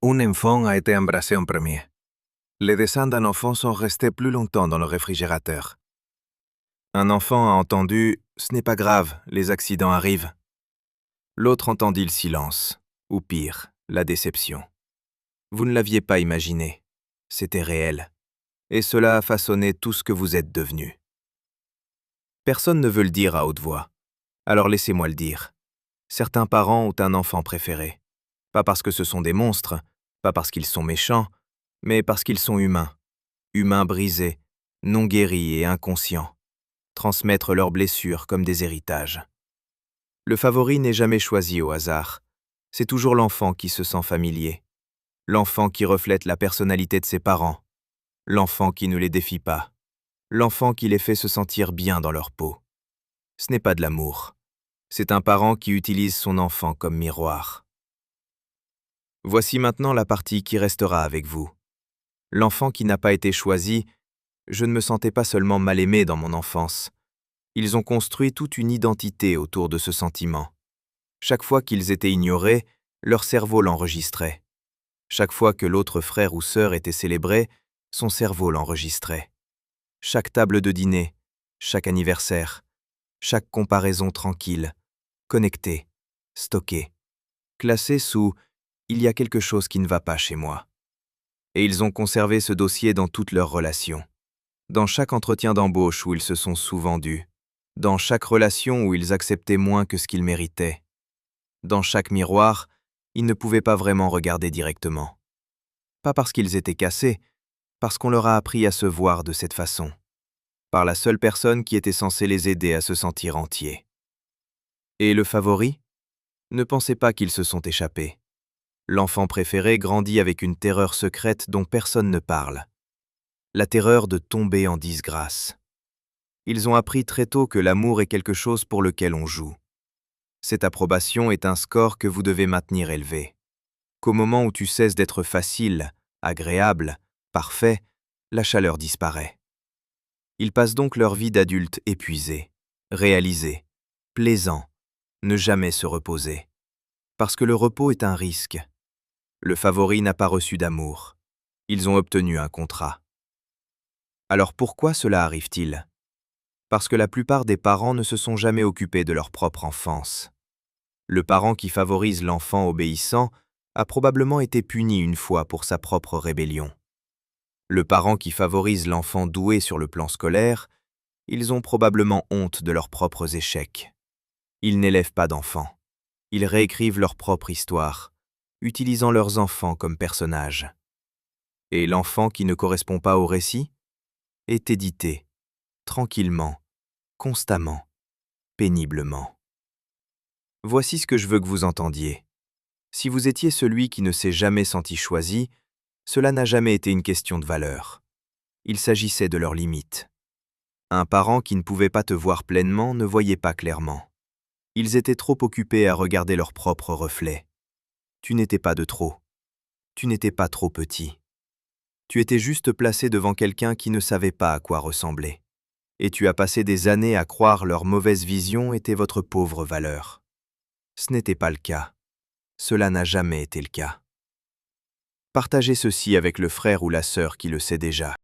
Un enfant a été embrassé en premier. Les dessins d'un enfant sont restés plus longtemps dans le réfrigérateur. Un enfant a entendu « Ce n'est pas grave, les accidents arrivent ». L'autre entendit le silence, ou pire, la déception. Vous ne l'aviez pas imaginé, c'était réel. Et cela a façonné tout ce que vous êtes devenu. Personne ne veut le dire à haute voix, alors laissez-moi le dire. Certains parents ont un enfant préféré. Pas parce que ce sont des monstres, pas parce qu'ils sont méchants, mais parce qu'ils sont humains. Humains brisés, non guéris et inconscients. Transmettre leurs blessures comme des héritages. Le favori n'est jamais choisi au hasard. C'est toujours l'enfant qui se sent familier. L'enfant qui reflète la personnalité de ses parents. L'enfant qui ne les défie pas. L'enfant qui les fait se sentir bien dans leur peau. Ce n'est pas de l'amour. C'est un parent qui utilise son enfant comme miroir. Voici maintenant la partie qui restera avec vous. L'enfant qui n'a pas été choisi, je ne me sentais pas seulement mal aimé dans mon enfance. Ils ont construit toute une identité autour de ce sentiment. Chaque fois qu'ils étaient ignorés, leur cerveau l'enregistrait. Chaque fois que l'autre frère ou sœur était célébré, son cerveau l'enregistrait. Chaque table de dîner, chaque anniversaire, chaque comparaison tranquille, connectée, stockée, classée sous « il y a quelque chose qui ne va pas chez moi ». Et ils ont conservé ce dossier dans toutes leurs relations. Dans chaque entretien d'embauche où ils se sont sous-vendus. Dans chaque relation où ils acceptaient moins que ce qu'ils méritaient. Dans chaque miroir, ils ne pouvaient pas vraiment regarder directement. Pas parce qu'ils étaient cassés, parce qu'on leur a appris à se voir de cette façon. Par la seule personne qui était censée les aider à se sentir entiers. Et le favori ? Ne pensez pas qu'ils se sont échappés. L'enfant préféré grandit avec une terreur secrète dont personne ne parle. La terreur de tomber en disgrâce. Ils ont appris très tôt que l'amour est quelque chose pour lequel on joue. Cette approbation est un score que vous devez maintenir élevé. Qu'au moment où tu cesses d'être facile, agréable, parfait, la chaleur disparaît. Ils passent donc leur vie d'adulte épuisés, réalisés, plaisants, ne jamais se reposer. Parce que le repos est un risque. Le favori n'a pas reçu d'amour. Ils ont obtenu un contrat. Alors pourquoi cela arrive-t-il ? Parce que la plupart des parents ne se sont jamais occupés de leur propre enfance. Le parent qui favorise l'enfant obéissant a probablement été puni une fois pour sa propre rébellion. Le parent qui favorise l'enfant doué sur le plan scolaire, ils ont probablement honte de leurs propres échecs. Ils n'élèvent pas d'enfants. Ils réécrivent leur propre histoire, utilisant leurs enfants comme personnages. Et l'enfant qui ne correspond pas au récit est édité, tranquillement, constamment, péniblement. Voici ce que je veux que vous entendiez. Si vous étiez celui qui ne s'est jamais senti choisi, cela n'a jamais été une question de valeur. Il s'agissait de leurs limites. Un parent qui ne pouvait pas te voir pleinement ne voyait pas clairement. Ils étaient trop occupés à regarder leur propre reflet. Tu n'étais pas de trop. Tu n'étais pas trop petit. Tu étais juste placé devant quelqu'un qui ne savait pas à quoi ressembler. Et tu as passé des années à croire leur mauvaise vision était votre pauvre valeur. Ce n'était pas le cas. Cela n'a jamais été le cas. Partagez ceci avec le frère ou la sœur qui le sait déjà.